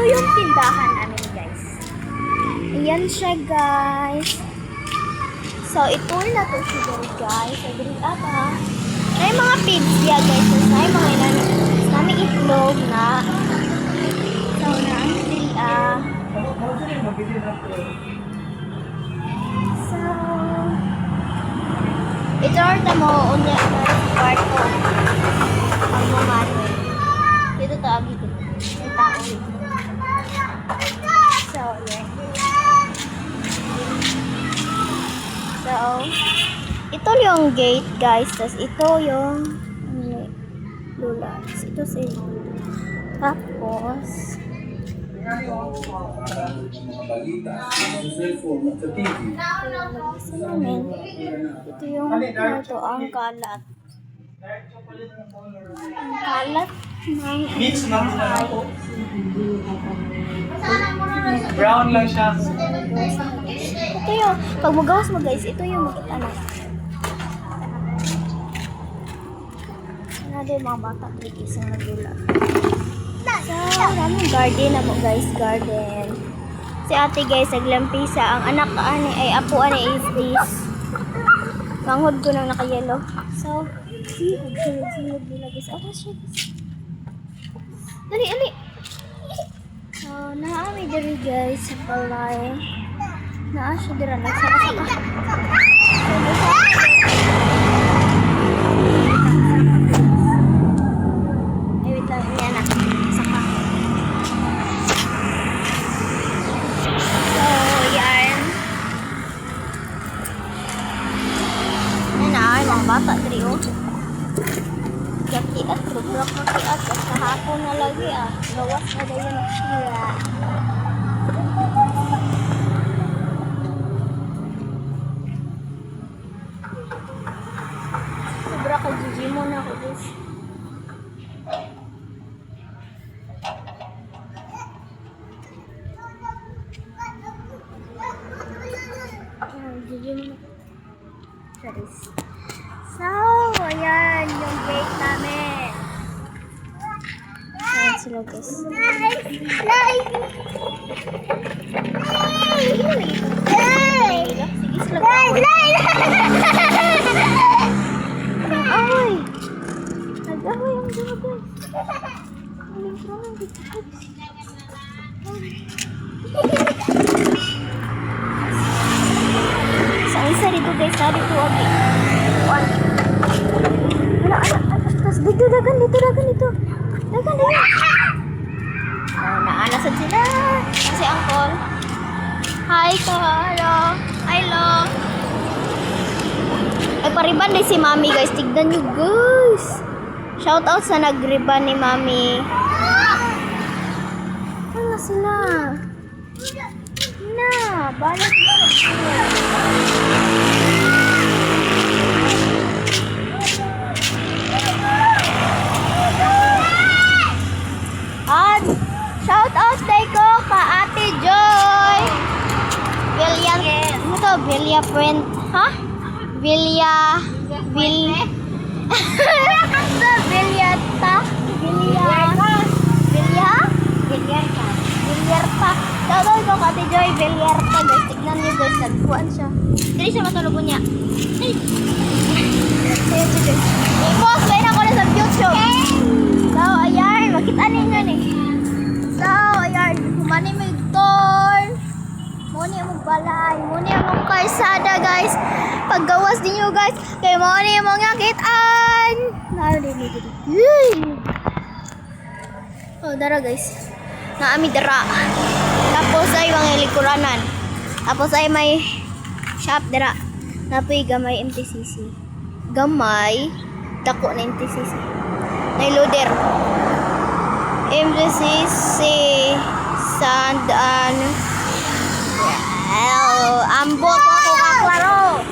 yung tindahan namin, guys. Ayan siya, guys. So, ito na to siya, guys. So, dito ata. May mga pigs yan, guys. So, may mga namin itlog na. So, So, ito orta mo, unya na sa kwarto. Ang mga dito to, dito. May tao dito. So, yeah. So, ito yung gate, guys. Tapos, ito yung lula. Ito si tapos, ito yung ito, ang kalat. Ang kalat ng brown lang siya. ito yung, pag magawas mo guys, ito yung makita na. Ano yung mga bata, isang nagula. So, maraming garden na mo guys, garden. Si ate guys, naglampisa. Ang anak ani ay apo ani is this. Manghod ko nang naka-yellow. So, silog nila guys. Okay siya guys. Dali, ali. So, naami diri guys sa palay. Naa siya dira, nagsaka-saka. So, wait lang, yan na. Saka. So, yan. Yan na, ay mga bata, diri o. Kakiat, rubrak makiat. Kasi hapon na lagi ah. Gawas na daw yun siya. Sobra ka, Gigi mo na ako guys. Gigi mo na. Charis. So, ayan yung gate namin. Ayan sila guys. Sige sila away. Away. Nag-away ang dito guys. Aling promo dito guys. Sa isa dito guys, tadi to abi. Tapos dito dagan. Dagan. Naanasan sila. Kasi angkol. Hi ka, hello. Ay, pariban din si mami guys. Tignan nyo guys. Shout out sa nagriban ni mami. Ano sila? Na, balas mo. At shout out day ko ka Ate Joy. Vilya friend. Ha? Vilya. Vilyarta. Tawag ko ka Ate Joy, Vilyarta guys. Tignan niyo guys, nagkuhan siya. Dili siya matulog niya. Ipos, bayan ako na sa YouTube. So, ayan, makita ninyo ni. So, ayan, humani mo yung door. Muni ang balay, muni ang karsada guys. Paggawas ninyo guys, kay muni ang mga kitaan. Oh, dara guys. Naami dara. Tapos ay mga likuranan. Tapos ay may shop dara. Napoy gamay MTCC. Gamay dako na MTCC. Nay loader. MTCC Sandan. Ambot ako kaklaro.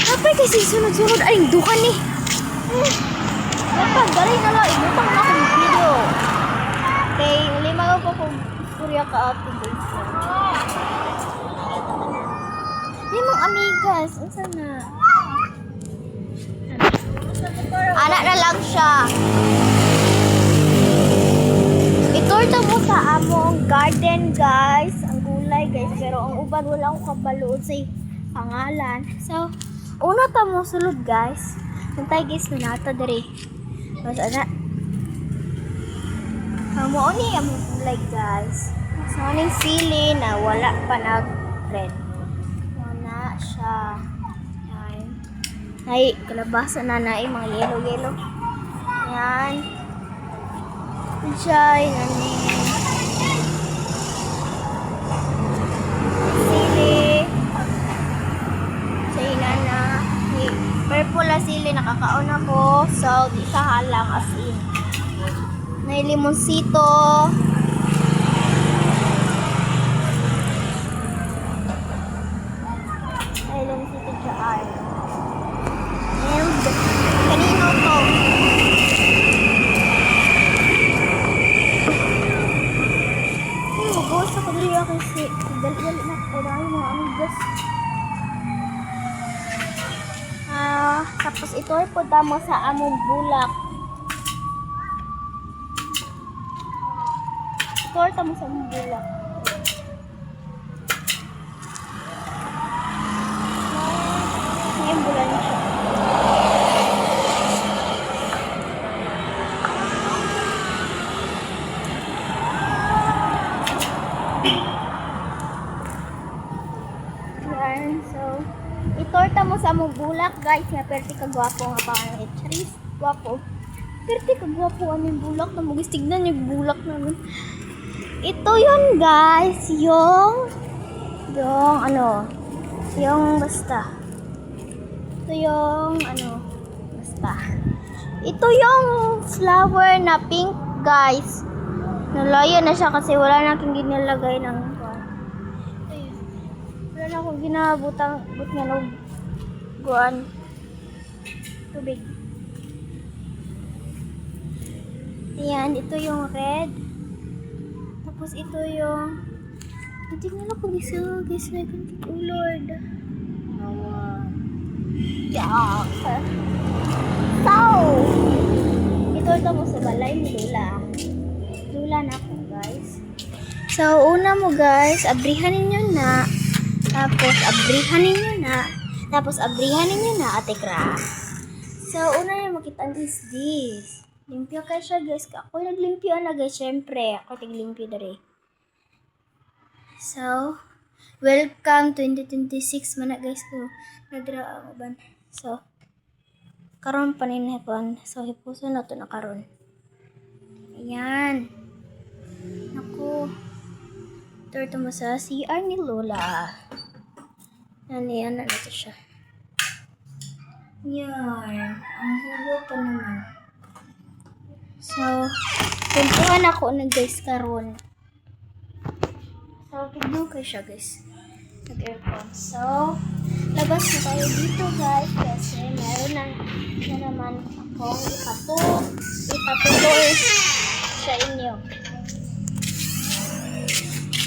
Napay kasi sunod-sunod aling dukan ni. Dapat galing na lang ibutang na akong video. Okay, lima ko kung kurya ka ate guys. Limang amigas, unsa na? Anak na lang siya. Ito Itorta mo sa among garden guys. Ang gulay guys. Pero ang uban wala akong kabaluod sa pangalan. So, una ta mo sulod guys. Nantay guys na nata diri. Mas ana. Mo ni among gulay guys. So, aning sili na wala pa nag-red. Wala siya. Yan. Ay, kalabasa na na mga yellow-yellow. Yan. Jai nani. Sili. Sa inana. Purple na sili nakakaon ako. So, di sa halang as in. May limonsito. May limonsito dyan. And, kanino to? Sa kadriya kasi dali-dali na ko dahil mga amigas. Tapos ito ay punta mo sa among bulak. Ito ay mo sa among bulak. Ngayon bulan siya. So, itorta mo sa mong bulak, guys. Nga, perti ka gwapo nga pa ang charis. Gwapo. Perti ka gwapo aming bulak. Na magis tignan yung bulak namin. Ito yun, guys. Yung basta. Ito yung, basta. Ito yung flower na pink, guys. Nalayo na siya kasi wala na akong ginilagay ng wala na akong ginabutang but nga no guan tubig. Ayan, ito yung red. Tapos ito yung hindi nga lang kung isa guys na oh Lord. Yeah. So, ito mo sa balay ni Lula. Lula na ako guys. So, una mo guys, abrihan ninyo na. Tapos, abrihan ninyo na, Ate Cra. So, una na makita is this. Limpyo kayo siya, guys. Ako naglimpyo na, guys. Siyempre, ako tiglimpyo dari. So, welcome 2026 man na, guys. ko. Nadra ang uban. So, karon pa ninahipon. So, hipuso na to na karon. Ayan. Naku. Ito mo sa CR ni Lola. Yan na ito siya. Yan. Ang hugo pa naman. So, puntuhan ako na guys karon. So, tignan ko siya guys. Nag-aircon. So, labas na tayo dito guys. Kasi meron na naman akong ipatuloy sa inyo.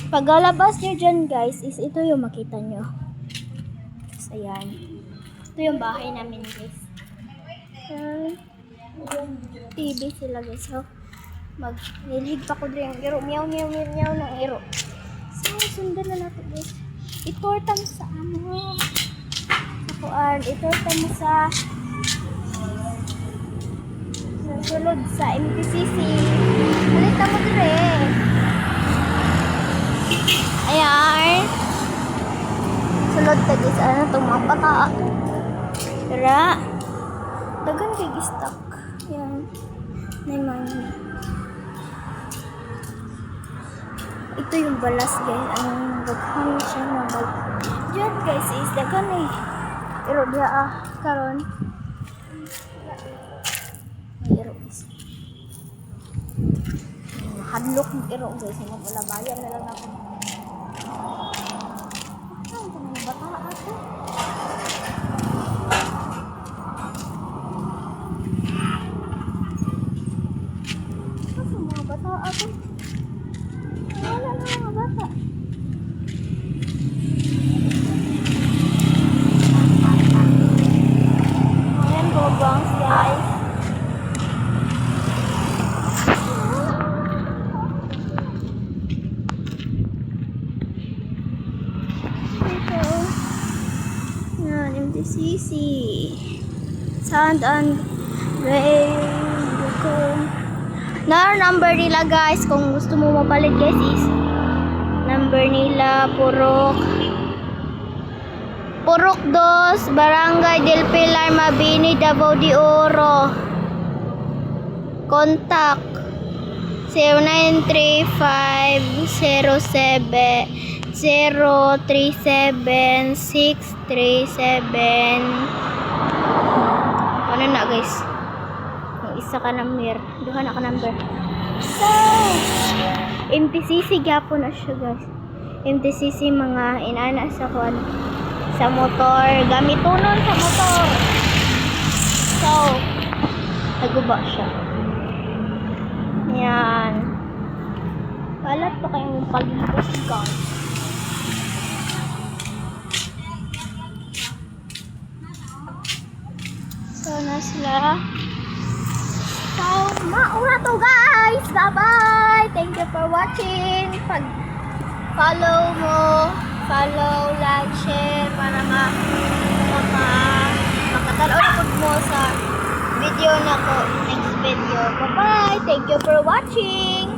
Paglalabas nyo dyan guys, is ito yung makita nyo. So, ayan. Ito yung bahay namin guys. TV sila guys. So, nilhig pa ko rin yung iro. Meow ng iro. So, sundan na natin guys. Itorta mo sa itorta mo sa sulod sa MPCC. Halita mo dire. Ayan. Sulod ta guys. Ano itong mga bata. Tara. Dagan kay gistak. Ayan. Naman. Ito yung balas guys. Ang daghang siya na bag. Diyan guys is dagan eh. Pero dia karon. May iro guys. Hadlok ng iro guys. Wala bayan na lang ako. Bata ako. Kasi mga bata ako. Wala na mga bata. Ayan, gobangs guys. Sisi. Sand and rain. Number nila guys, kung gusto mo mapalit guys is number nila Purok 2, Barangay del Pilar, Mabini, Davao de Oro. Contact 0935-037-637. Ano na guys? Ang isa ka number. Duha na ka number. So, MTCC gapon na siya guys. MTCC mga inana sa kon sa motor. Gamitunon sa motor. So, naguba siya. Yan. Kalat pa kayong paglibot guys. So, na sila. So, mauna to guys. Bye-bye. Thank you for watching. Pag-follow mo. Follow, like, share para makatalaw na mo sa video na ko. Next video. Bye-bye. Thank you for watching.